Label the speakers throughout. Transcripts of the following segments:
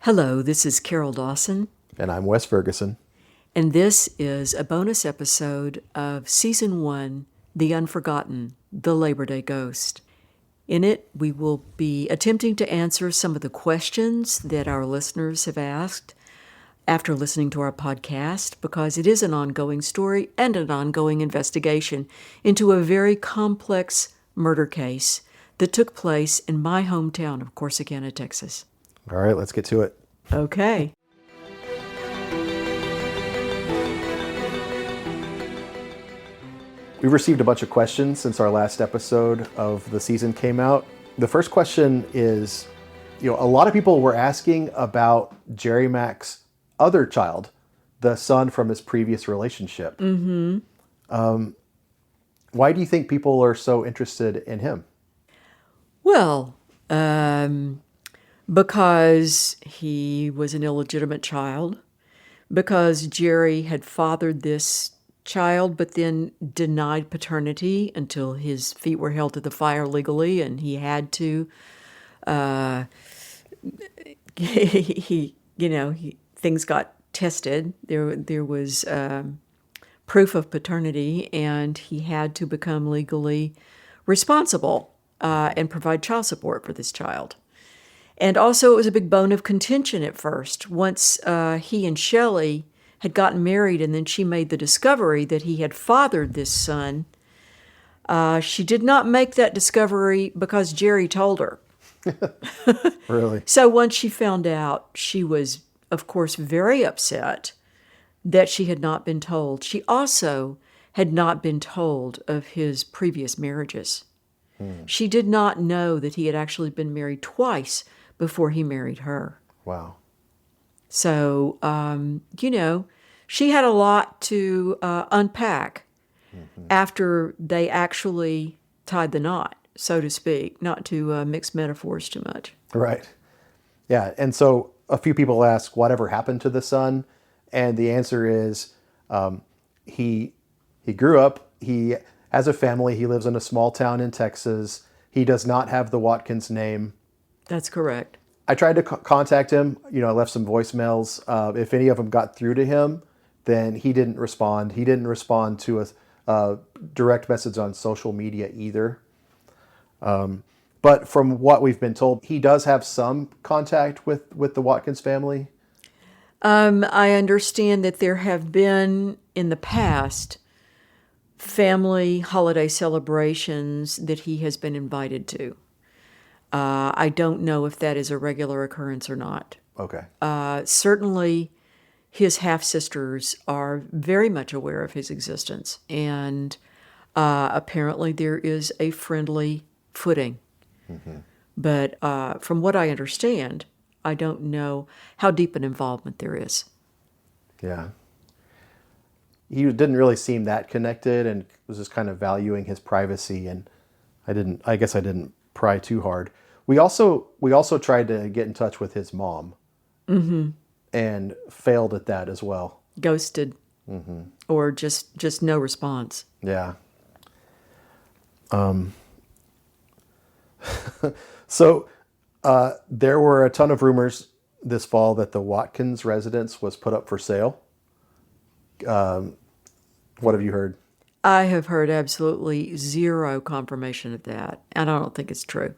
Speaker 1: Hello, this is Carol Dawson,
Speaker 2: And I'm Wes Ferguson.
Speaker 1: and this is a bonus episode of Season 1, The Unforgotten, The Labor Day Ghost. In it, we will be attempting to answer some of the questions that our listeners have asked after listening to our podcast, because it is an ongoing story and an ongoing investigation into a very complex murder case that took place in my hometown of Corsicana, Texas.
Speaker 2: All right, let's get to it.
Speaker 1: Okay.
Speaker 2: We've received a bunch of questions since our last episode of the season came out. The first question is, a lot of people were asking about Jerry Mack's other child, the son from his previous relationship. Why do you think people are so interested in him?
Speaker 1: Well, because he was an illegitimate child, because Jerry had fathered this child but then denied paternity until his feet were held to the fire legally, and he had to, things got tested. There was proof of paternity, and he had to become legally responsible and provide child support for this child. And also, it was a big bone of contention at first. Once he and Shelley had gotten married, and then she made the discovery that he had fathered this son, she did not make that discovery because Jerry told her.
Speaker 2: Really?
Speaker 1: So once she found out, she was, of course, very upset that she had not been told. She also had not been told of his previous marriages. She did not know that he had actually been married twice before he married her.
Speaker 2: Wow.
Speaker 1: So, she had a lot to unpack after they actually tied the knot, so to speak, not to mix metaphors too much.
Speaker 2: Right. Yeah, and so a few people ask, whatever happened to the son? And the answer is, he grew up, he has a family, he lives in a small town in Texas. He does not have the Watkins name.
Speaker 1: That's correct.
Speaker 2: I tried to contact him. I left some voicemails. If any of them got through to him, then he didn't respond. He didn't respond to a direct message on social media either. But from what we've been told, he does have some contact with the Watkins family.
Speaker 1: I understand that there have been, in the past, family holiday celebrations that he has been invited to. I don't know if that is a regular occurrence or not.
Speaker 2: Okay.
Speaker 1: Certainly, his half-sisters are very much aware of his existence, and apparently there is a friendly footing. But from what I understand, I don't know how deep an involvement there is.
Speaker 2: Yeah. He didn't really seem that connected and was just kind of valuing his privacy, and I guess I didn't pry too hard. We also tried to get in touch with his mom, and failed at that as well.
Speaker 1: Ghosted, or just no response.
Speaker 2: Yeah. So there were a ton of rumors this fall that the Watkins residence was put up for sale. What have you heard?
Speaker 1: I have heard absolutely zero confirmation of that, and I don't think it's true.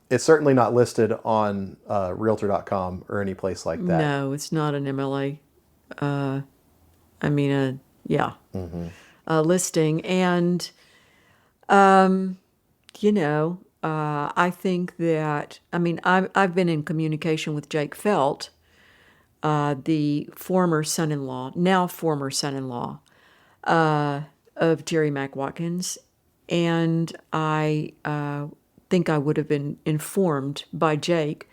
Speaker 2: It's certainly not listed on Realtor.com or any place like that.
Speaker 1: No, it's not an MLA. Listing. And, I think that, I've been in communication with Jake Felt, the former son-in-law of Jerry Mack Watkins, and I think I would have been informed by Jake,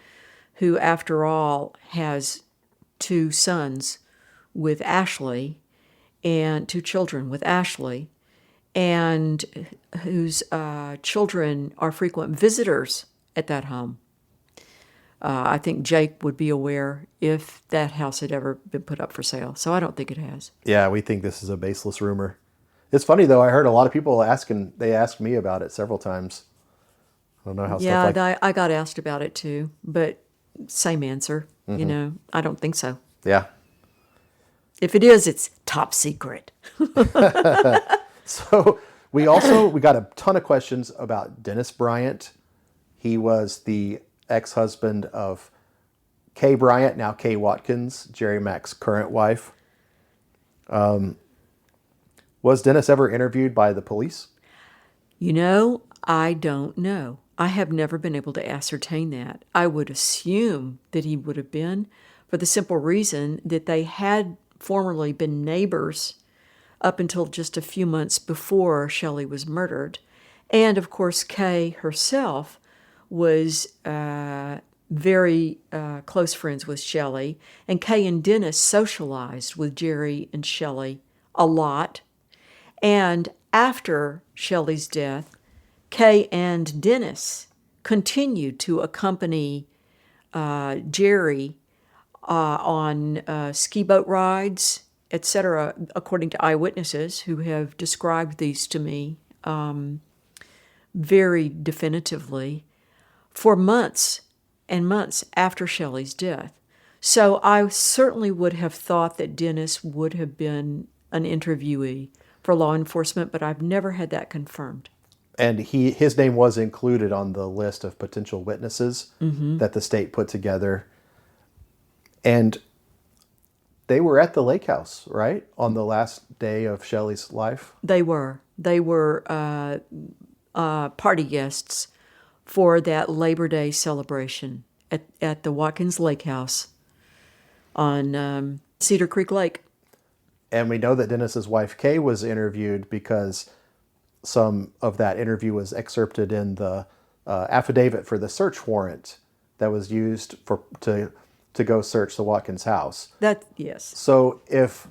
Speaker 1: who, after all, has two sons with Ashley and two children with Ashley, and whose children are frequent visitors at that home. I think Jake would be aware if that house had ever been put up for sale. So I don't think it has.
Speaker 2: Yeah, we think this is a baseless rumor. It's funny, though. I heard a lot of people asking. They asked me about it several times. I don't know how stuff like...
Speaker 1: I got asked about it too, but same answer. I don't think so.
Speaker 2: Yeah.
Speaker 1: If it is, it's top secret.
Speaker 2: So we got a ton of questions about Dennis Bryant. He was the ex-husband of Kay Bryant, now Kay Watkins, Jerry Mack's current wife. Was Dennis ever interviewed by the police?
Speaker 1: I don't know. I have never been able to ascertain that. I would assume that he would have been, for the simple reason that they had formerly been neighbors up until just a few months before Shelley was murdered. And of course, Kay herself was very close friends with Shelley. And Kay and Dennis socialized with Jerry and Shelley a lot. And after Shelley's death, Kay and Dennis continued to accompany Jerry on ski boat rides, etc., according to eyewitnesses who have described these to me very definitively, for months and months after Shelley's death. So I certainly would have thought that Dennis would have been an interviewee for law enforcement, but I've never had that confirmed.
Speaker 2: And his name was included on the list of potential witnesses that the state put together. And they were at the lake house, right? On the last day of Shelley's life?
Speaker 1: They were. They were party guests for that Labor Day celebration at the Watkins Lake House on Cedar Creek Lake.
Speaker 2: And we know that Dennis's wife, Kay, was interviewed because some of that interview was excerpted in the affidavit for the search warrant that was used to go search the Watkins house.
Speaker 1: Yes.
Speaker 2: So if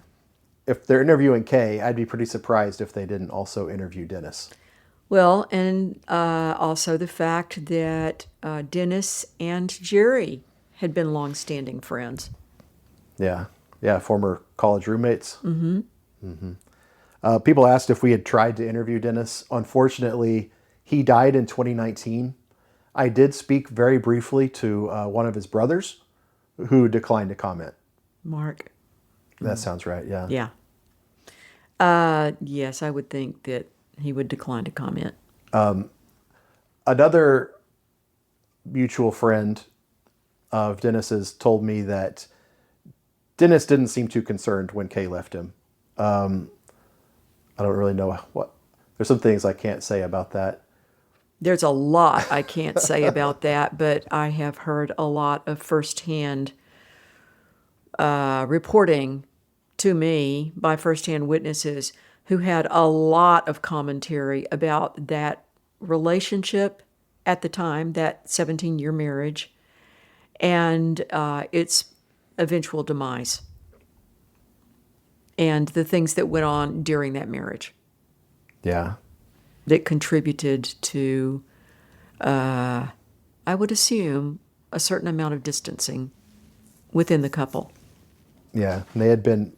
Speaker 2: they're interviewing Kay, I'd be pretty surprised if they didn't also interview Dennis.
Speaker 1: Well, and also the fact that Dennis and Jerry had been longstanding friends.
Speaker 2: Yeah. Yeah, former college roommates. People asked if we had tried to interview Dennis. Unfortunately, he died in 2019. I did speak very briefly to one of his brothers who declined to comment.
Speaker 1: Mark.
Speaker 2: That sounds right, yeah.
Speaker 1: Yeah. Yes, I would think that he would decline to comment.
Speaker 2: Another mutual friend of Dennis's told me that Dennis didn't seem too concerned when Kay left him. I don't really know what. There's some things I can't say about that.
Speaker 1: There's a lot I can't say about that, but I have heard a lot of firsthand reporting to me by firsthand witnesses who had a lot of commentary about that relationship at the time, that 17-year marriage, and its eventual demise, and the things that went on during that marriage.
Speaker 2: Yeah.
Speaker 1: That contributed to, I would assume, a certain amount of distancing within the couple.
Speaker 2: Yeah. And they had been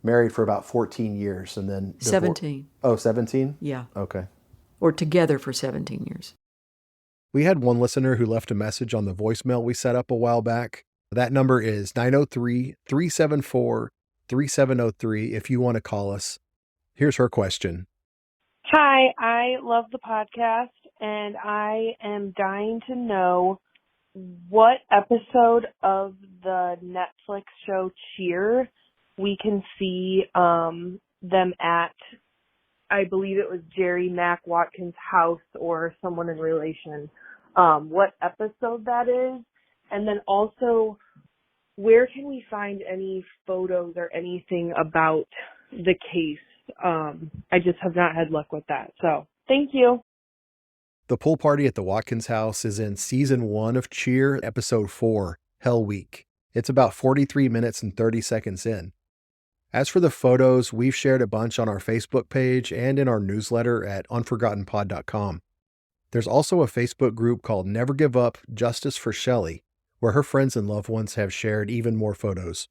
Speaker 2: married for about 14 years and then...
Speaker 1: 17.
Speaker 2: Oh, 17?
Speaker 1: Yeah.
Speaker 2: Okay.
Speaker 1: Or together for 17 years.
Speaker 2: We had one listener who left a message on the voicemail we set up a while back. That number is 903-374-3703 if you want to call us. Here's her question.
Speaker 3: Hi, I love the podcast, and I am dying to know what episode of the Netflix show Cheer we can see them at. I believe it was Jerry Mack Watkins' house or someone in relation. What episode that is, and then also where can we find any photos or anything about the case? I just have not had luck with that. So thank you.
Speaker 2: The pool party at the Watkins house is in season 1 of Cheer, episode 4, Hell Week. It's about 43 minutes and 30 seconds in. As for the photos, we've shared a bunch on our Facebook page and in our newsletter at unforgottenpod.com. There's also a Facebook group called Never Give Up Justice for Shelley, where her friends and loved ones have shared even more photos.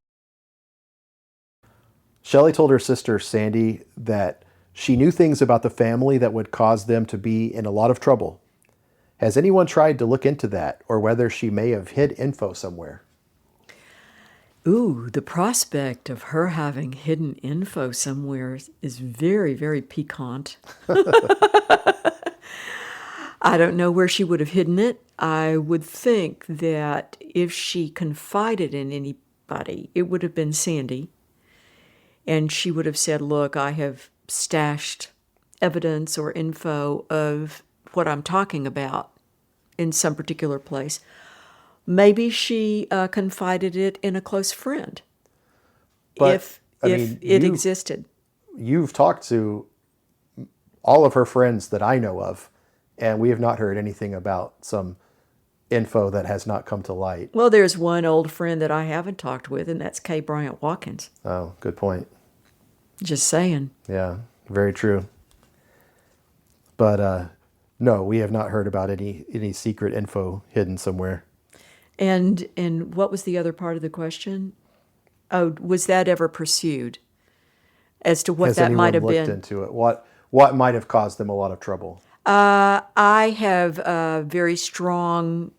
Speaker 2: Shelley told her sister, Sandy, that she knew things about the family that would cause them to be in a lot of trouble. Has anyone tried to look into that, or whether she may have hid info somewhere?
Speaker 1: Ooh, the prospect of her having hidden info somewhere is very, very piquant. I don't know where she would have hidden it. I would think that if she confided in anybody, it would have been Sandy. And she would have said, look, I have stashed evidence or info of what I'm talking about in some particular place. Maybe she confided it in a close friend,
Speaker 2: But
Speaker 1: if
Speaker 2: I mean,
Speaker 1: it existed.
Speaker 2: you've talked to all of her friends that I know of, and we have not heard anything about some info that has not come to light.
Speaker 1: Well, there's one old friend that I haven't talked with, and that's Kay Bryant Watkins.
Speaker 2: Oh, good point.
Speaker 1: Just saying.
Speaker 2: Yeah, very true. But no, we have not heard about any secret info hidden somewhere.
Speaker 1: And what was the other part of the question? Oh, was that ever pursued as to what
Speaker 2: Has
Speaker 1: that
Speaker 2: anyone
Speaker 1: might have
Speaker 2: looked
Speaker 1: been?
Speaker 2: into it? What might have caused them a lot of trouble?
Speaker 1: I have a very strong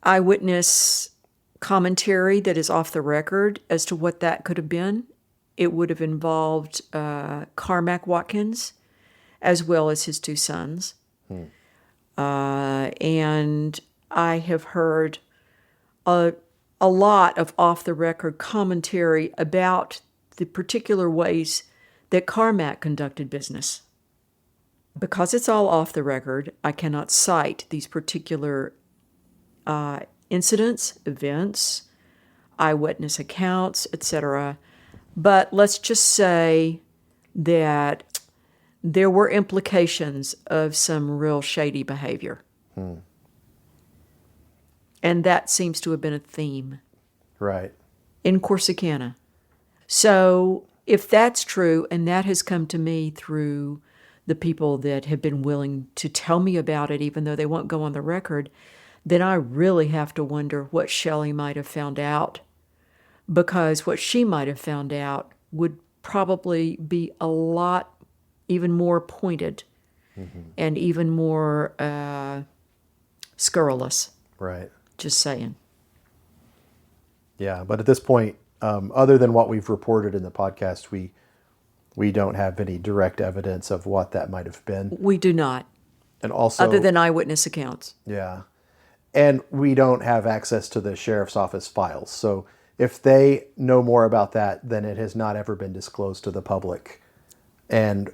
Speaker 1: eyewitness commentary that is off the record as to what that could have been. It would have involved Carmack Watkins as well as his two sons. And I have heard a lot of off the record commentary about the particular ways that Carmack conducted business. Because it's all off the record, I cannot cite these particular incidents, events, eyewitness accounts, etc. But let's just say that there were implications of some real shady behavior. And that seems to have been a theme
Speaker 2: Right.
Speaker 1: in Corsicana. So if that's true, and that has come to me through the people that have been willing to tell me about it, even though they won't go on the record, then I really have to wonder what Shelley might have found out. Because what she might have found out would probably be a lot even more pointed and even more scurrilous.
Speaker 2: Right.
Speaker 1: Just saying.
Speaker 2: Yeah, but at this point, other than what we've reported in the podcast, we don't have any direct evidence of what that might have been.
Speaker 1: We do not,
Speaker 2: And also,
Speaker 1: other than eyewitness accounts.
Speaker 2: yeah, and we don't have access to the sheriff's office files. So if they know more about that, then it has not ever been disclosed to the public, and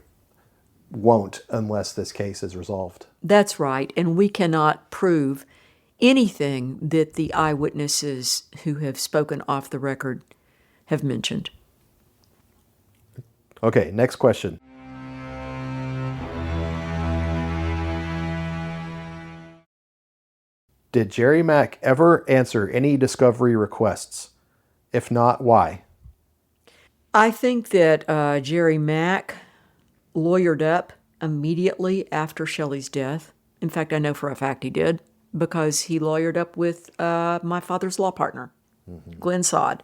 Speaker 2: won't unless this case is resolved.
Speaker 1: That's right, and we cannot prove anything that the eyewitnesses who have spoken off the record have mentioned.
Speaker 2: Okay, next question. Did Jerry Mack ever answer any discovery requests? If not, why?
Speaker 1: I think that Jerry Mack lawyered up immediately after Shelley's death. In fact, I know for a fact he did, because he lawyered up with my father's law partner, Glenn Sod.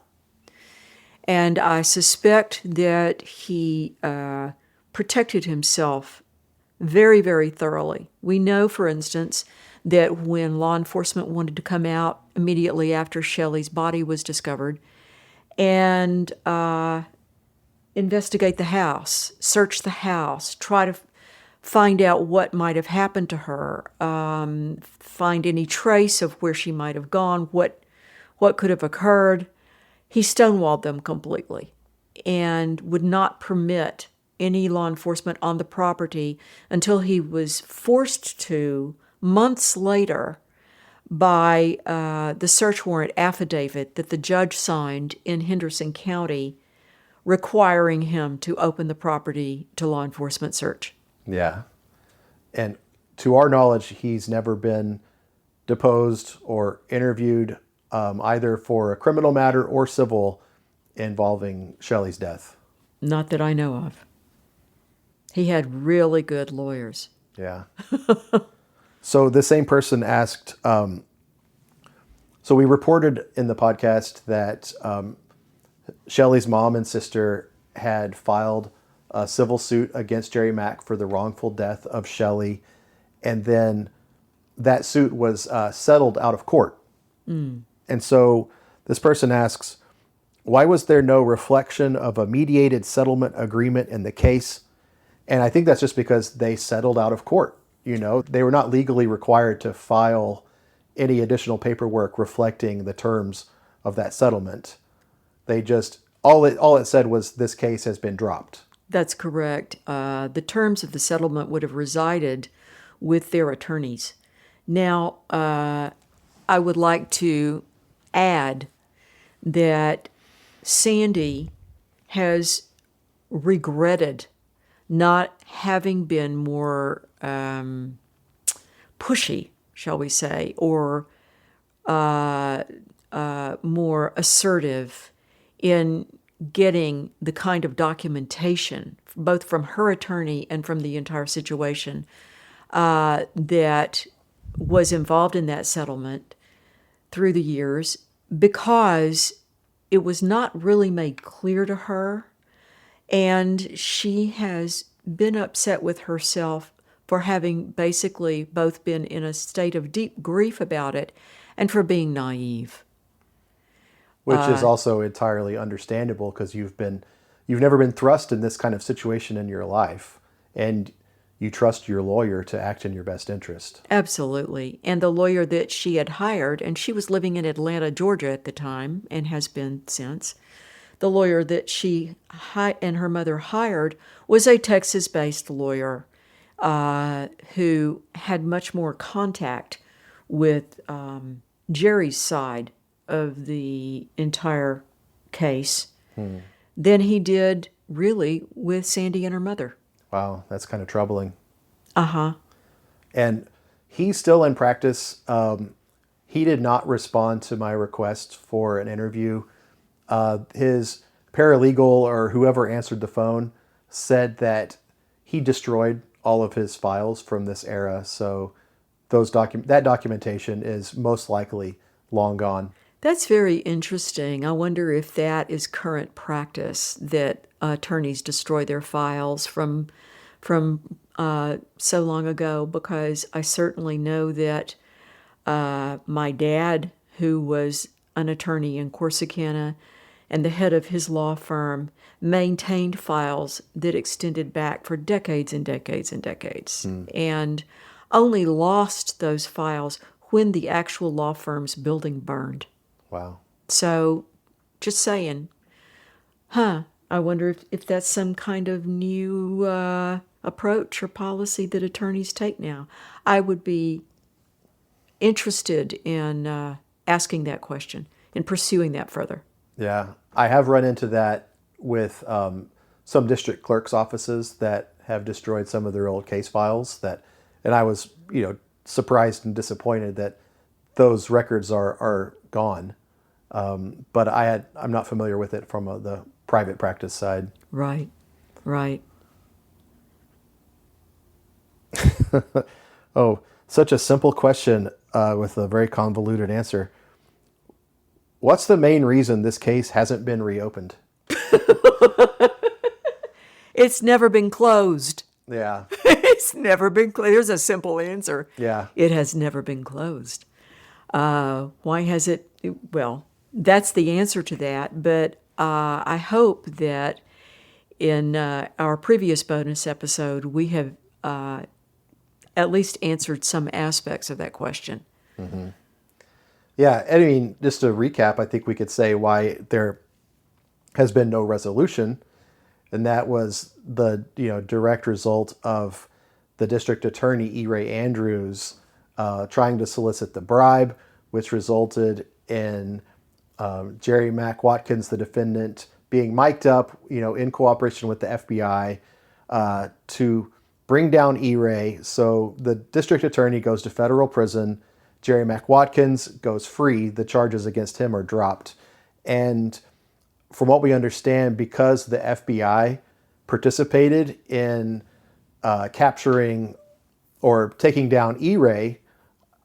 Speaker 1: And I suspect that he protected himself very, very thoroughly. We know, for instance, that when law enforcement wanted to come out immediately after Shelley's body was discovered and investigate the house, search the house, try to find out what might have happened to her, find any trace of where she might have gone, what could have occurred, he stonewalled them completely and would not permit any law enforcement on the property until he was forced to, months later, by the search warrant affidavit that the judge signed in Henderson County requiring him to open the property to law enforcement search.
Speaker 2: Yeah. And to our knowledge, he's never been deposed or interviewed either for a criminal matter or civil involving Shelley's death.
Speaker 1: Not that I know of. He had really good lawyers.
Speaker 2: Yeah. So the same person asked, so we reported in the podcast that Shelley's mom and sister had filed a civil suit against Jerry Mack for the wrongful death of Shelley. And then that suit was settled out of court. And so This person asks, why was there no reflection of a mediated settlement agreement in the case? And I think that's just because they settled out of court. They were not legally required to file any additional paperwork reflecting the terms of that settlement. They just, all it said was this case has been dropped.
Speaker 1: That's correct. The terms of the settlement would have resided with their attorneys. Now, I would like to add that Sandy has regretted not having been more pushy, shall we say, or more assertive in getting the kind of documentation, both from her attorney and from the entire situation, that was involved in that settlement through the years, because it was not really made clear to her, and she has been upset with herself for having basically both been in a state of deep grief about it and for being naive.
Speaker 2: Which is also entirely understandable, because you've never been thrust in this kind of situation in your life, and you trust your lawyer to act in your best interest.
Speaker 1: Absolutely. And the lawyer that she had hired, and she was living in Atlanta, Georgia at the time, and has been since, the lawyer that she and her mother hired was a Texas-based lawyer who had much more contact with Jerry's side of the entire case than he did really with Sandy and her mother.
Speaker 2: Wow, that's kind of troubling.
Speaker 1: Uh-huh.
Speaker 2: And he's still in practice. He did not respond to my request for an interview. His paralegal, or whoever answered the phone, said that he destroyed all of his files from this era. So that documentation is most likely long gone.
Speaker 1: That's very interesting. I wonder if that is current practice, that attorneys destroy their files from so long ago, because I certainly know that my dad, who was an attorney in Corsicana and the head of his law firm, maintained files that extended back for decades and decades and decades, and only lost those files when the actual law firm's building burned.
Speaker 2: Wow.
Speaker 1: So, just saying, I wonder if that's some kind of new approach or policy that attorneys take now. I would be interested in asking that question and pursuing that further.
Speaker 2: Yeah, I have run into that with some district clerks' offices that have destroyed some of their old case files. And I was, surprised and disappointed that those records are gone. But I'm not familiar with it from the private practice side.
Speaker 1: Right.
Speaker 2: Oh, such a simple question with a very convoluted answer. What's the main reason this case hasn't been reopened?
Speaker 1: It's never been closed.
Speaker 2: Yeah.
Speaker 1: It's never been closed. There's a simple answer.
Speaker 2: Yeah.
Speaker 1: It has never been closed. Why has it? Well, that's the answer to that. But I hope that in our previous bonus episode, we have at least answered some aspects of that question.
Speaker 2: Mm-hmm. Yeah, I mean, just to recap, I think we could say why there has been no resolution, and that was the direct result of the district attorney E. Ray Andrews trying to solicit the bribe, which resulted in Jerry Mack Watkins, the defendant, being mic'd up, in cooperation with the FBI to bring down E. Ray. So the district attorney goes to federal prison. Jerry Mack Watkins goes free. The charges against him are dropped. And from what we understand, because the FBI participated in capturing or taking down E. Ray,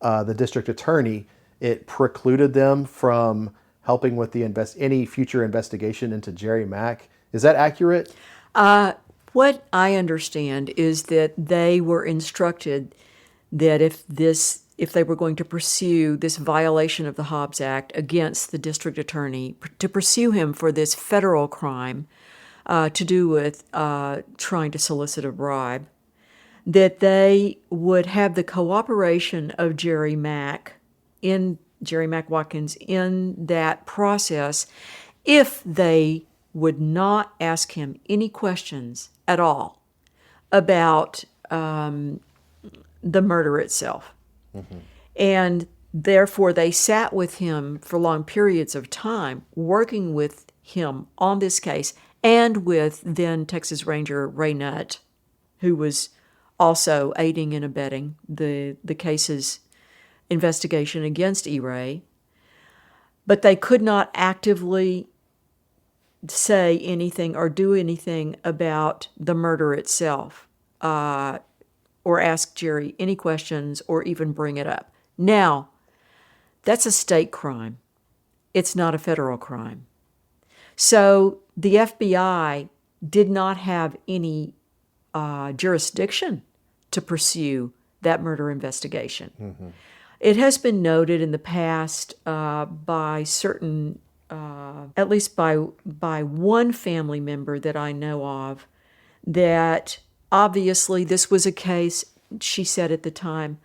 Speaker 2: the district attorney, it precluded them from helping with any future investigation into Jerry Mack. Is that accurate?
Speaker 1: What I understand is that they were instructed that if this if they were going to pursue this violation of the Hobbs Act against the district attorney, to pursue him for this federal crime to do with trying to solicit a bribe, that they would have the cooperation of Jerry Mack Watkins in that process if they would not ask him any questions at all about the murder itself. And therefore, they sat with him for long periods of time, working with him on this case and with then Texas Ranger Ray Nutt, who was also aiding and abetting the case's investigation against E. Ray. But they could not actively say anything or do anything about the murder itself, or ask Jerry any questions or even bring it up. Now, that's a state crime. It's not a federal crime. So the FBI did not have any jurisdiction to pursue that murder investigation. It has been noted in the past by certain, at least by one family member that I know of, that obviously this was a case, she said at the time,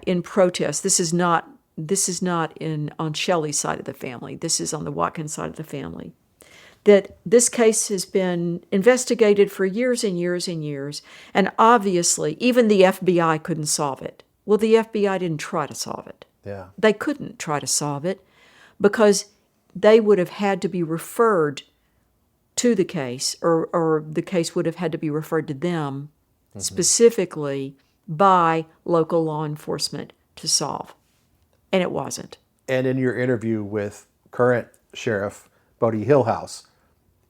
Speaker 1: in protest. This is not on Shelley's side of the family. This is on the Watkins side of the family. That this case has been investigated for years and years and years, and obviously even the FBI couldn't solve it. Well, the FBI didn't try to solve it.
Speaker 2: Yeah.
Speaker 1: They couldn't try to solve it because they would have had to be referred to the case, or the case would have had to be referred to them specifically by local law enforcement to solve. And it wasn't.
Speaker 2: And in your interview with current Sheriff Bodie Hillhouse,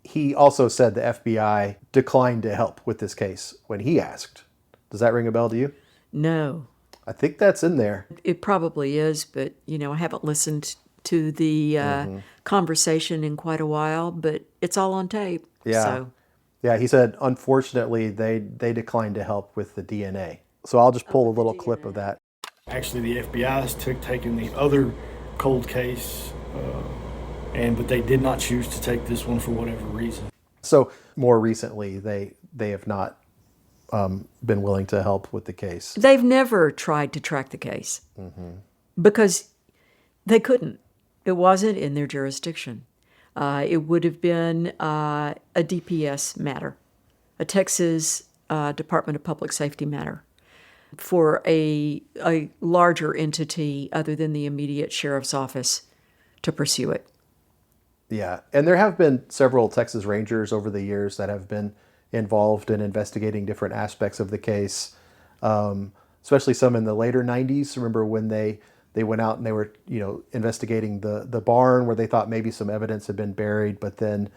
Speaker 2: he also said the FBI declined to help with this case when he asked. Does that ring a bell to you?
Speaker 1: No.
Speaker 2: I think that's in there.
Speaker 1: It probably is, but, I haven't listened to the conversation in quite a while, but it's all on tape.
Speaker 2: Yeah.
Speaker 1: So.
Speaker 2: Yeah, he said, unfortunately, they declined to help with the DNA. So I'll just pull a little clip of that.
Speaker 4: Actually, the FBI has taken the other cold case, but they did not choose to take this one for whatever reason.
Speaker 2: So more recently, they have not been willing to help with the case.
Speaker 1: They've never tried to track the case because they couldn't. It wasn't in their jurisdiction. It would have been a DPS matter, a Texas Department of Public Safety matter, for a larger entity other than the immediate sheriff's office to pursue it.
Speaker 2: Yeah, and there have been several Texas Rangers over the years that have been involved in investigating different aspects of the case, especially some in the later 90s. Remember when they went out and they were investigating the barn where they thought maybe some evidence had been buried, but then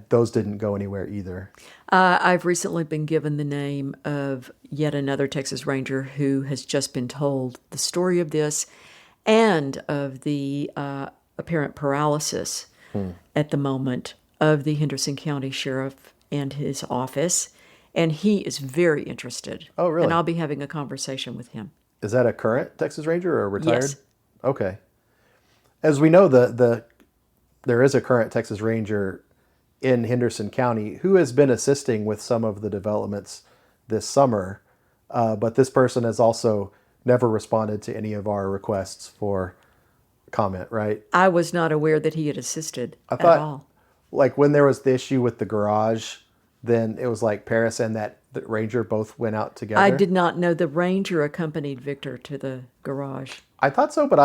Speaker 2: those didn't go anywhere either.
Speaker 1: I've recently been given the name of yet another Texas Ranger who has just been told the story of this and of the apparent paralysis at the moment of the Henderson County Sheriff and his office, and he is very interested.
Speaker 2: Oh, really?
Speaker 1: And I'll be having a conversation with him.
Speaker 2: Is that a current Texas Ranger or retired?
Speaker 1: Yes.
Speaker 2: Okay. As we know, there is a current Texas Ranger in Henderson County who has been assisting with some of the developments this summer, but this person has also never responded to any of our requests for comment, right?
Speaker 1: I was not aware that he had assisted
Speaker 2: I thought,
Speaker 1: at all.
Speaker 2: Like when there was the issue with the garage, then it was like Paris and the Ranger both went out together.
Speaker 1: I did not know the Ranger accompanied Victor to the garage. I
Speaker 2: thought so, but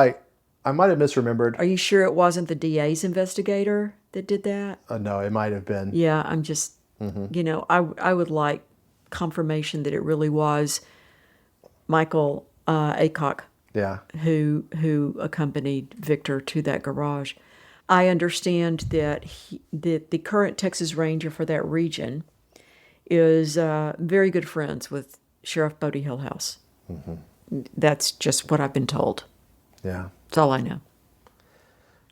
Speaker 2: I might have misremembered.
Speaker 1: Are you sure it wasn't the DA's investigator that did that?
Speaker 2: No, it might have been.
Speaker 1: Yeah, I'm just, I would like confirmation that it really was Michael Aycock who accompanied Victor to that garage. I understand that that the current Texas Ranger for that region is very good friends with Sheriff Bodie Hillhouse. That's just what I've been told.
Speaker 2: Yeah.
Speaker 1: That's all I know.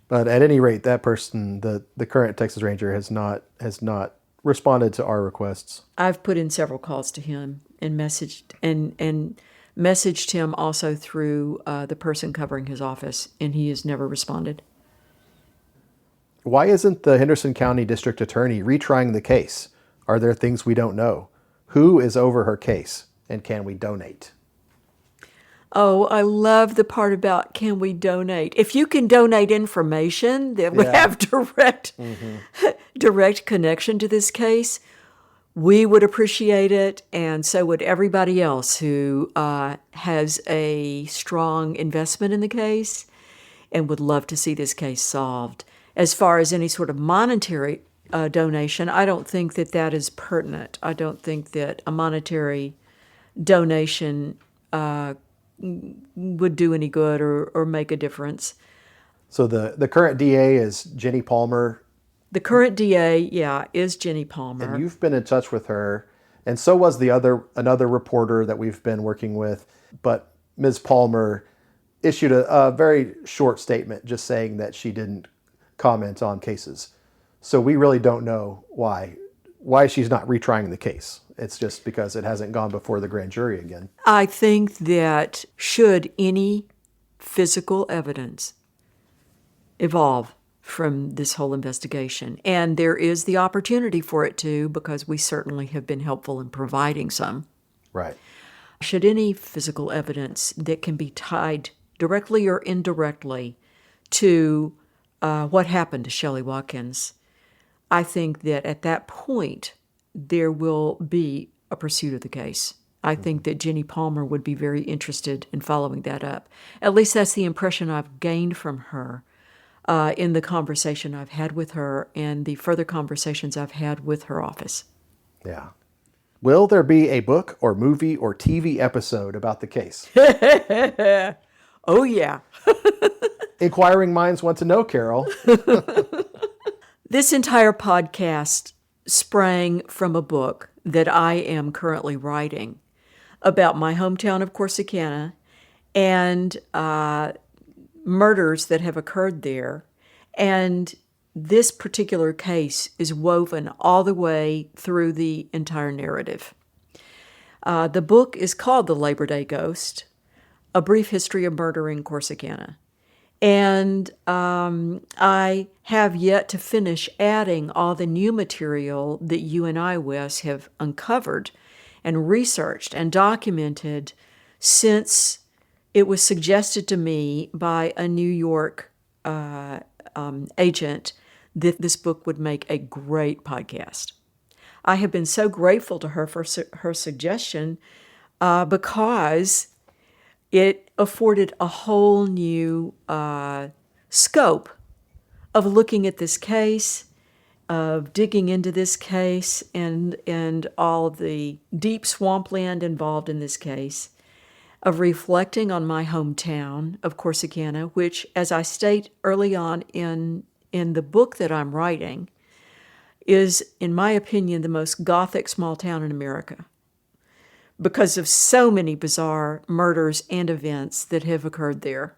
Speaker 2: But at any rate, that person, the current Texas Ranger, has not responded to our requests.
Speaker 1: I've put in several calls to him and messaged and messaged him also through the person covering his office, and he has never responded.
Speaker 2: Why isn't the Henderson County District Attorney retrying the case? Are there things we don't know? Who is over her case? And can we donate?
Speaker 1: Oh, I love the part about can we donate? If you can donate information that would have direct connection to this case, we would appreciate it, and so would everybody else who has a strong investment in the case and would love to see this case solved. As far as any sort of monetary donation, I don't think that is pertinent. I don't think that a monetary donation would do any good or make a difference.
Speaker 2: So the current DA is Jenny Palmer.
Speaker 1: The current DA, is Jenny Palmer.
Speaker 2: And you've been in touch with her, and so was another reporter that we've been working with. But Ms. Palmer issued a very short statement just saying that she didn't comment on cases. So we really don't know why she's not retrying the case. It's just because it hasn't gone before the grand jury again.
Speaker 1: I think that should any physical evidence evolve from this whole investigation, and there is the opportunity for it to, because we certainly have been helpful in providing some.
Speaker 2: Right.
Speaker 1: Should any physical evidence that can be tied directly or indirectly to what happened to Shelley Watkins, I think that at that point, there will be a pursuit of the case. I think that Jenny Palmer would be very interested in following that up. At least that's the impression I've gained from her in the conversation I've had with her and the further conversations I've had with her office.
Speaker 2: Yeah. Will there be a book or movie or TV episode about the case?
Speaker 1: Oh, yeah.
Speaker 2: Inquiring minds want to know, Carol.
Speaker 1: This entire podcast sprang from a book that I am currently writing about my hometown of Corsicana and murders that have occurred there. And this particular case is woven all the way through the entire narrative. The book is called The Labor Day Ghost, A Brief History of Murder in Corsicana. And I have yet to finish adding all the new material that you and I, Wes, have uncovered and researched and documented since it was suggested to me by a New York agent that this book would make a great podcast. I have been so grateful to her for her suggestion because it afforded a whole new scope of looking at this case, of digging into this case, and all of the deep swampland involved in this case, of reflecting on my hometown of Corsicana, which, as I state early on in the book that I'm writing, is, in my opinion, the most Gothic small town in America, because of so many bizarre murders and events that have occurred there,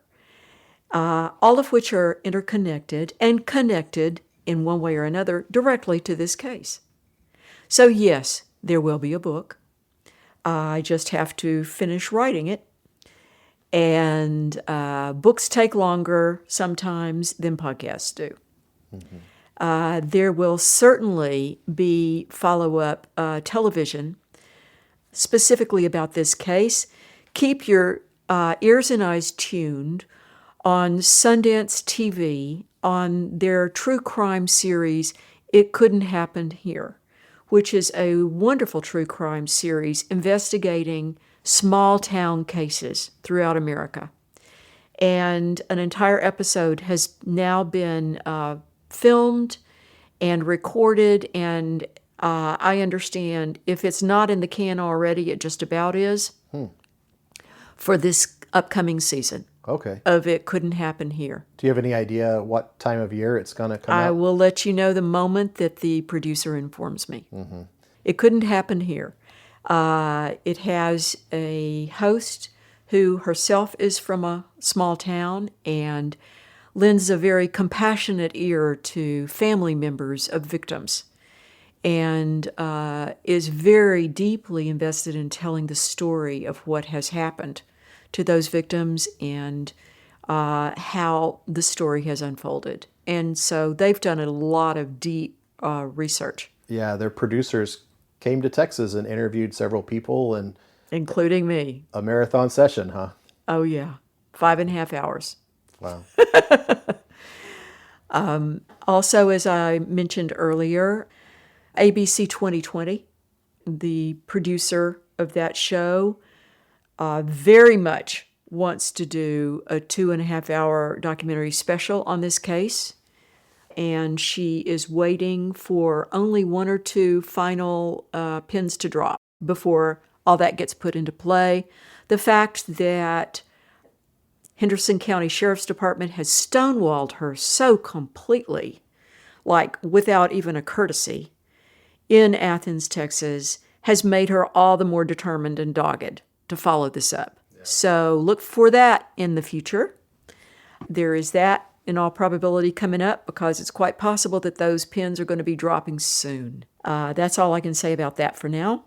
Speaker 1: all of which are interconnected and connected in one way or another directly to this case. So yes, there will be a book. I just have to finish writing it. And books take longer sometimes than podcasts do. Mm-hmm. There will certainly be follow-up television specifically about this case. Keep your ears and eyes tuned on Sundance TV on their true crime series, It Couldn't Happen Here, which is a wonderful true crime series investigating small town cases throughout America. And an entire episode has now been filmed and recorded, and I understand if it's not in the can already, it just about is, for this upcoming season.
Speaker 2: Okay.
Speaker 1: Of It Couldn't Happen Here.
Speaker 2: Do you have any idea what time of year it's going to come out?
Speaker 1: I will let you know the moment that the producer informs me. Mm-hmm. It Couldn't Happen Here. It has a host who herself is from a small town and lends a very compassionate ear to family members of victims. and is very deeply invested in telling the story of what has happened to those victims and how the story has unfolded. And so they've done a lot of deep research.
Speaker 2: Yeah, their producers came to Texas and interviewed several people, and
Speaker 1: Including me.
Speaker 2: a marathon session, huh?
Speaker 1: Oh, yeah. 5.5 hours.
Speaker 2: Wow.
Speaker 1: Also, as I mentioned earlier, ABC 2020, the producer of that show, very much wants to do a 2.5 hour documentary special on this case. And she is waiting for only one or two final pins to drop before all that gets put into play. The fact that Henderson County Sheriff's Department has stonewalled her so completely, like without even a courtesy, in Athens, Texas, has made her all the more determined and dogged to follow this up. Yeah. So look for that in the future. There is that in all probability coming up because it's quite possible that those pins are going to be dropping soon. That's all I can say about that for now,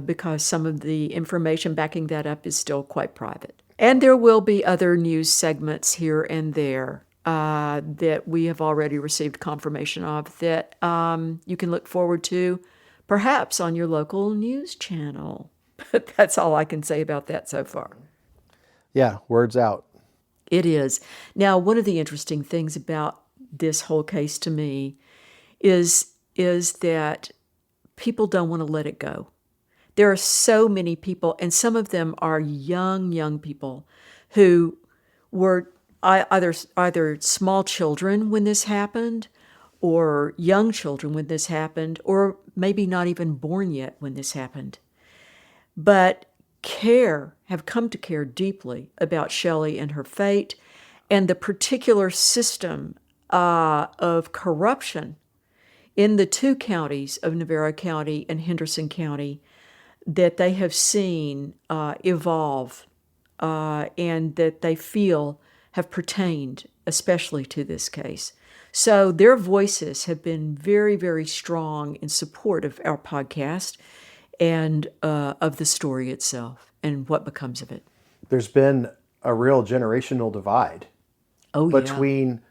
Speaker 1: because some of the information backing that up is still quite private. And there will be other news segments here and there that we have already received confirmation of that you can look forward to, perhaps on your local news channel. But that's all I can say about that so far.
Speaker 2: Yeah, word's out.
Speaker 1: It is. Now, one of the interesting things about this whole case to me is that people don't want to let it go. There are so many people, and some of them are young people who were either small children when this happened, or young children when this happened, or maybe not even born yet when this happened. But have come to care deeply about Shelley and her fate and the particular system of corruption in the two counties of Navarro County and Henderson County that they have seen evolve and that they feel have pertained especially to this case. So their voices have been very, very strong in support of our podcast and of the story itself and what becomes of it.
Speaker 2: There's been a real generational divide between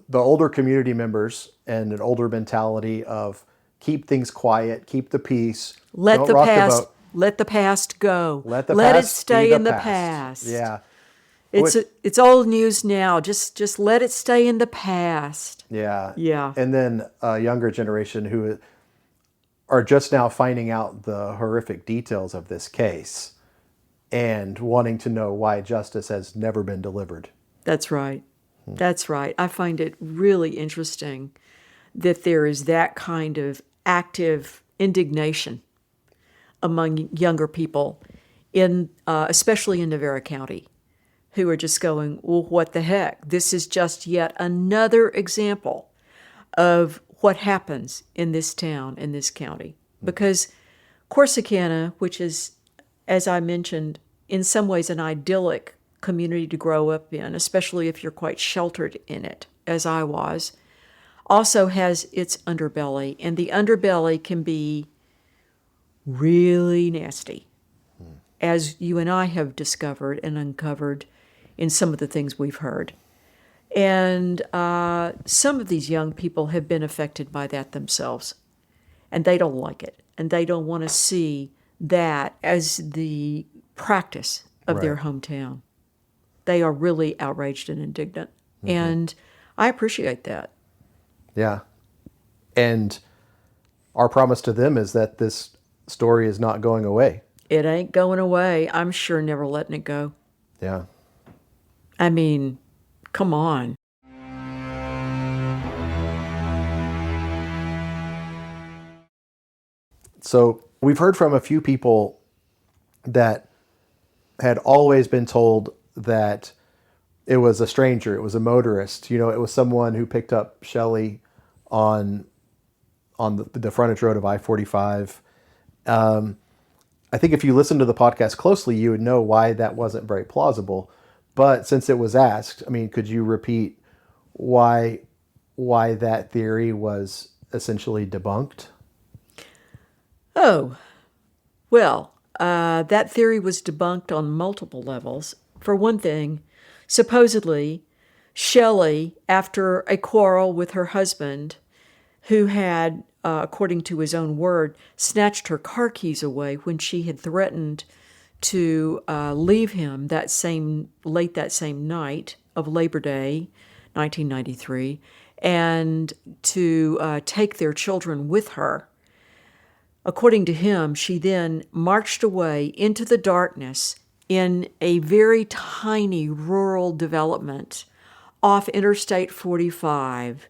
Speaker 2: the older community members and an older mentality of keep things quiet, keep the peace,
Speaker 1: let the past go.
Speaker 2: Let
Speaker 1: It stay in the past.
Speaker 2: Yeah.
Speaker 1: It's old news now. Just let it stay in the past.
Speaker 2: Yeah.
Speaker 1: Yeah.
Speaker 2: And then a younger generation who are just now finding out the horrific details of this case and wanting to know why justice has never been delivered.
Speaker 1: That's right. That's right. I find it really interesting that there is that kind of active indignation among younger people, especially in Navarro County, who are just going, well, what the heck? This is just yet another example of what happens in this town, in this county. Because Corsicana, which is, as I mentioned, in some ways an idyllic community to grow up in, especially if you're quite sheltered in it, as I was, also has its underbelly. And the underbelly can be really nasty, as you and I have discovered and uncovered in some of the things we've heard. And some of these young people have been affected by that themselves, and they don't like it, and they don't want to see that as the practice of their hometown. They are really outraged and indignant, and I appreciate that.
Speaker 2: Yeah. And our promise to them is that this story is not going away.
Speaker 1: It ain't going away. I'm sure never letting it go.
Speaker 2: Yeah.
Speaker 1: I mean, come on.
Speaker 2: So we've heard from a few people that had always been told that it was a stranger, it was a motorist, it was someone who picked up Shelley on the frontage road of I-45. I think if you listen to the podcast closely, you would know why that wasn't very plausible. But since it was asked, could you repeat why that theory was essentially debunked?
Speaker 1: Oh, well, that theory was debunked on multiple levels. For one thing, supposedly, Shelley, after a quarrel with her husband, who had, according to his own word, snatched her car keys away when she had threatened to leave him late that same night of Labor Day, 1993, and to take their children with her. According to him, she then marched away into the darkness in a very tiny rural development off Interstate 45,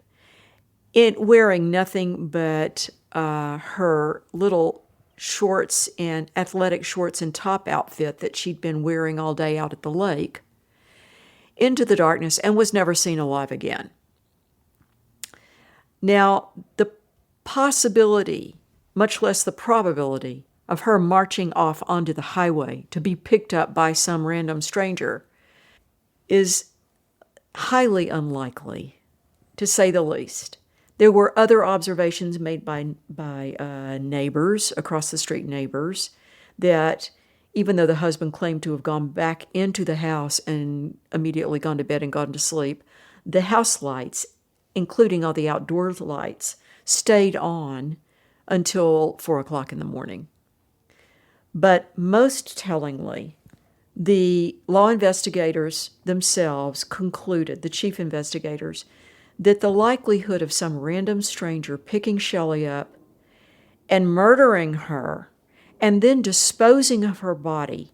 Speaker 1: wearing nothing but her little shorts and athletic shorts and top outfit that she'd been wearing all day out at the lake, into the darkness, and was never seen alive again. Now, the possibility, much less the probability, of her marching off onto the highway to be picked up by some random stranger is highly unlikely, to say the least. There were other observations made by neighbors, across the street neighbors, that even though the husband claimed to have gone back into the house and immediately gone to bed and gone to sleep, the house lights, including all the outdoor lights, stayed on until 4 o'clock in the morning. But most tellingly, the law investigators themselves concluded, the chief investigators, that the likelihood of some random stranger picking Shelley up and murdering her and then disposing of her body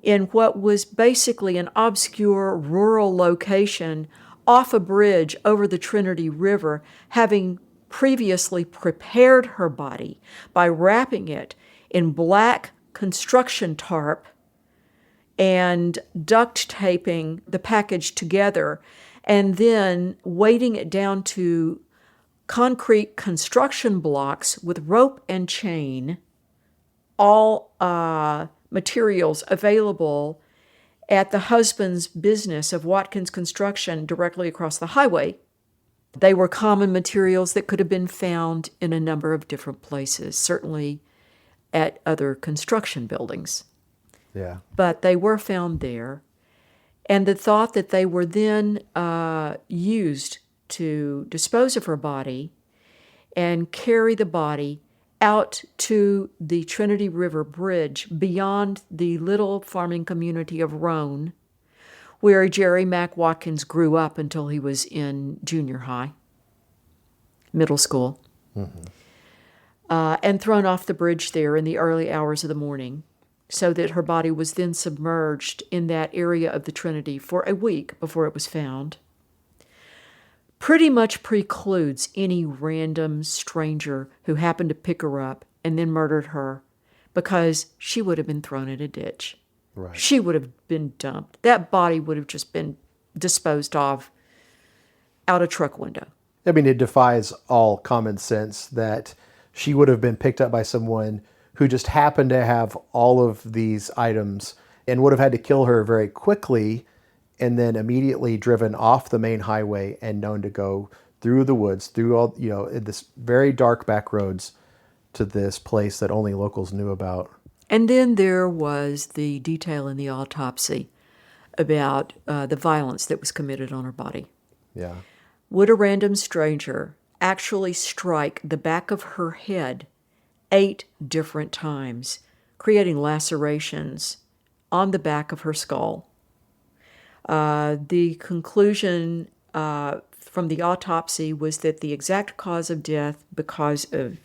Speaker 1: in what was basically an obscure rural location off a bridge over the Trinity River, having previously prepared her body by wrapping it in black construction tarp and duct taping the package together, and then weighting it down to concrete construction blocks with rope and chain, all materials available at the husband's business of Watkins Construction directly across the highway. They were common materials that could have been found in a number of different places, certainly at other construction buildings.
Speaker 2: Yeah.
Speaker 1: But they were found there. And the thought that they were then used to dispose of her body and carry the body out to the Trinity River Bridge beyond the little farming community of Roan, where Jerry Mack Watkins grew up until he was in junior high, middle school, and thrown off the bridge there in the early hours of the morning, so that her body was then submerged in that area of the Trinity for a week before it was found, pretty much precludes any random stranger who happened to pick her up and then murdered her, because she would have been thrown in a ditch.
Speaker 2: Right.
Speaker 1: She would have been dumped. That body would have just been disposed of out a truck window.
Speaker 2: I mean, it defies all common sense that she would have been picked up by someone who just happened to have all of these items and would have had to kill her very quickly, and then immediately driven off the main highway and known to go through the woods, through all, this very dark back roads to this place that only locals knew about.
Speaker 1: And then there was the detail in the autopsy about the violence that was committed on her body.
Speaker 2: Yeah.
Speaker 1: Would a random stranger actually strike the back of her head 8 different times, creating lacerations on the back of her skull? The conclusion from the autopsy was that the exact cause of death, because of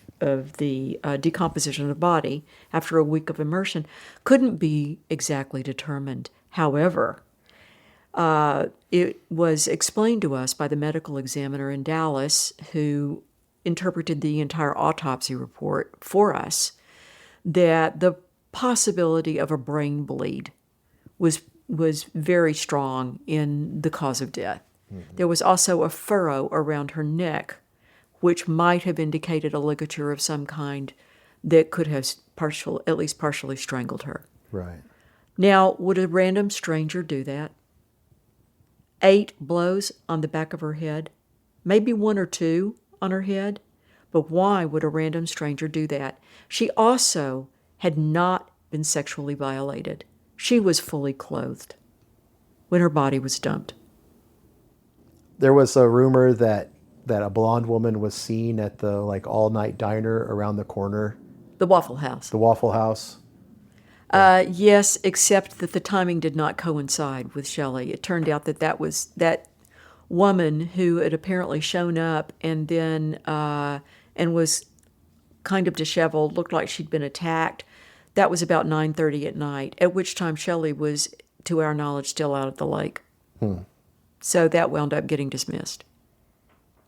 Speaker 1: the decomposition of the body after a week of immersion, couldn't be exactly determined. However, it was explained to us by the medical examiner in Dallas, who interpreted the entire autopsy report for us, that the possibility of a brain bleed was very strong in the cause of death. Mm-hmm. There was also a furrow around her neck, which might have indicated a ligature of some kind that could have at least partially strangled her.
Speaker 2: Right.
Speaker 1: Now, would a random stranger do that? 8 blows on the back of her head, maybe 1 or 2 on her head, But why would a random stranger do that? She also had not been sexually violated. She was fully clothed when her body was dumped.
Speaker 2: There was a rumor that a blonde woman was seen at the all-night diner around the corner,
Speaker 1: The Waffle House.
Speaker 2: the Waffle House.
Speaker 1: Yes, except that the timing did not coincide with Shelley. It turned out that was that woman who had apparently shown up and then and was kind of disheveled, looked like she'd been attacked. That was about 9:30 at night, at which time Shelley was, to our knowledge, still out at the lake. So that wound up getting dismissed.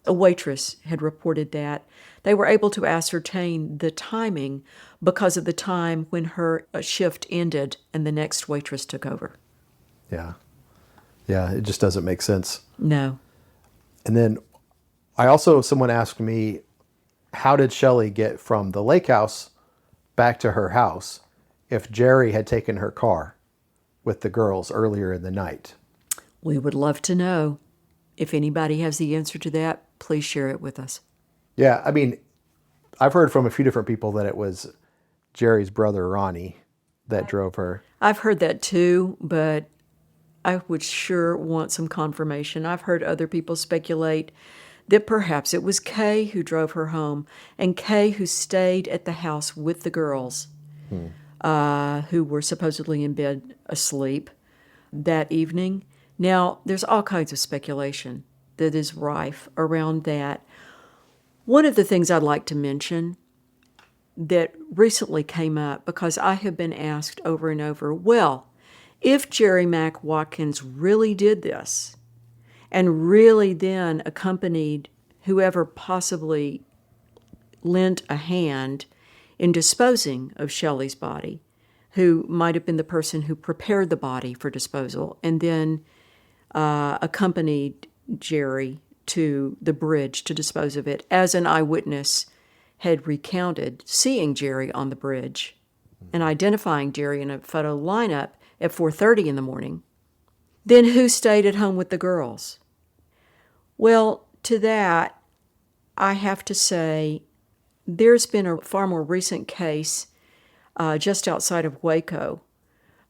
Speaker 1: A waitress had reported that. They were able to ascertain the timing because of the time when her shift ended and the next waitress took over.
Speaker 2: Yeah. Yeah, it just doesn't make sense.
Speaker 1: No.
Speaker 2: And then someone asked me, how did Shelley get from the lake house back to her house if Jerry had taken her car with the girls earlier in the night?
Speaker 1: We would love to know. If anybody has the answer to that, please share it with us.
Speaker 2: Yeah, I mean, I've heard from a few different people that it was Jerry's brother, Ronnie, that drove her.
Speaker 1: I've heard that too, but I would sure want some confirmation. I've heard other people speculate that perhaps it was Kay who drove her home, and Kay who stayed at the house with the girls, who were supposedly in bed asleep that evening. Now, there's all kinds of speculation that is rife around that. One of the things I'd like to mention that recently came up, because I have been asked over and over, well, if Jerry Mack Watkins really did this and really then accompanied whoever possibly lent a hand in disposing of Shelley's body, who might have been the person who prepared the body for disposal and then accompanied Jerry to the bridge to dispose of it, as an eyewitness had recounted seeing Jerry on the bridge and identifying Jerry in a photo lineup at 4:30 in the morning, then who stayed at home with the girls? Well, to that, I have to say there's been a far more recent case just outside of Waco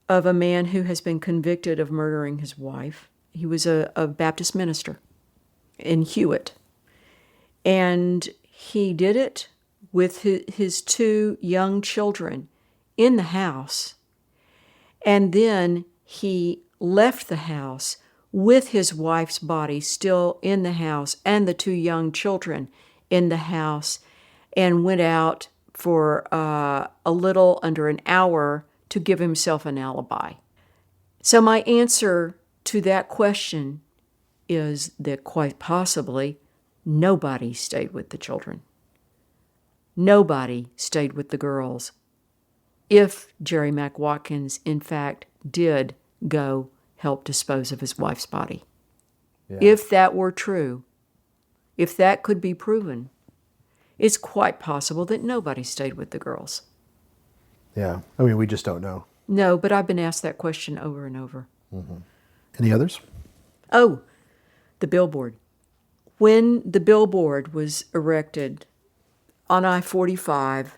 Speaker 1: of a man who has been convicted of murdering his wife. He was a Baptist minister in Hewitt. And he did it with his two young children in the house. And then he left the house with his wife's body still in the house and the two young children in the house, and went out for a little under an hour to give himself an alibi. So my answer to that question is that quite possibly nobody stayed with the children. Nobody stayed with the girls. If Jerry Mack Watkins, in fact, did go help dispose of his wife's body.
Speaker 2: Yeah.
Speaker 1: If that were true, if that could be proven, it's quite possible that nobody stayed with the girls.
Speaker 2: Yeah, I mean, we just don't know.
Speaker 1: No, but I've been asked that question over and over.
Speaker 2: Any others?
Speaker 1: Oh, the billboard. When the billboard was erected on I-45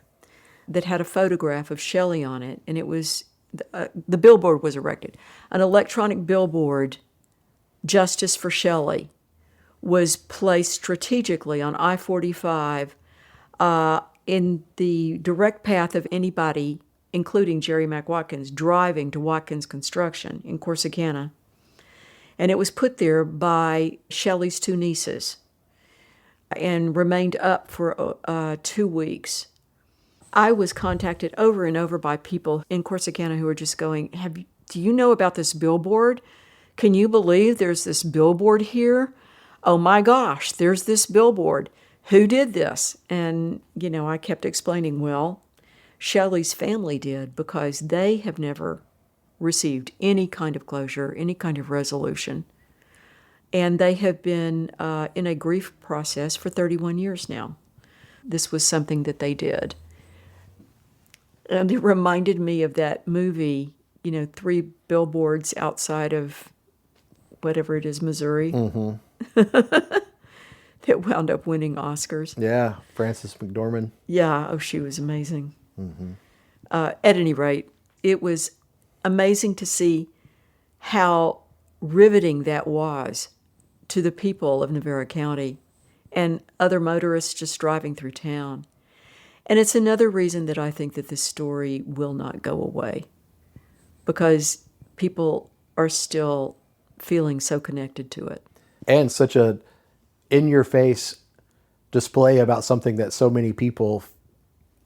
Speaker 1: that had a photograph of Shelley on it, and it was, the billboard was erected. An electronic billboard, Justice for Shelley, was placed strategically on I-45 in the direct path of anybody, including Jerry Mack Watkins, driving to Watkins Construction in Corsicana. And it was put there by Shelley's two nieces and remained up for 2 weeks. I was contacted over and over by people in Corsicana who were just going, do you know about this billboard? Can you believe there's this billboard here? Oh my gosh, there's this billboard. Who did this? And, I kept explaining, well, Shelley's family did, because they have never received any kind of closure, any kind of resolution. And they have been in a grief process for 31 years now. This was something that they did. And it reminded me of that movie, 3 billboards outside of whatever it is, Missouri. that wound up winning Oscars.
Speaker 2: Yeah, Frances McDormand.
Speaker 1: Yeah, oh, she was amazing. At any rate, it was amazing to see how riveting that was to the people of Navarro County and other motorists just driving through town. And it's another reason that I think that this story will not go away, because people are still feeling so connected to it.
Speaker 2: And such a in-your-face display about something that so many people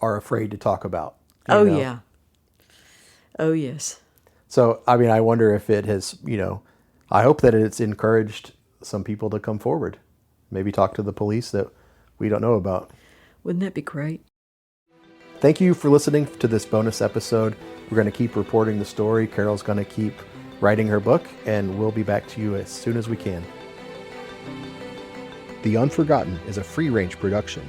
Speaker 2: are afraid to talk about.
Speaker 1: Oh,
Speaker 2: know?
Speaker 1: yeah. Oh, yes.
Speaker 2: So, I mean, I wonder if it has, I hope that it's encouraged some people to come forward. Maybe talk to the police that we don't know about.
Speaker 1: Wouldn't that be great?
Speaker 2: Thank you for listening to this bonus episode. We're going to keep reporting the story. Carol's going to keep writing her book, and we'll be back to you as soon as we can. The Unforgotten is a free-range production.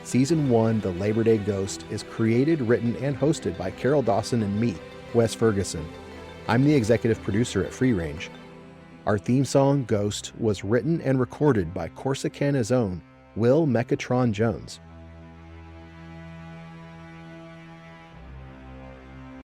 Speaker 2: Season 1, The Labor Day Ghost, is created, written, and hosted by Carol Dawson and me, Wes Ferguson. I'm the executive producer at Free Range. Our theme song, Ghost, was written and recorded by Corsicana's own Will Mechatron Jones.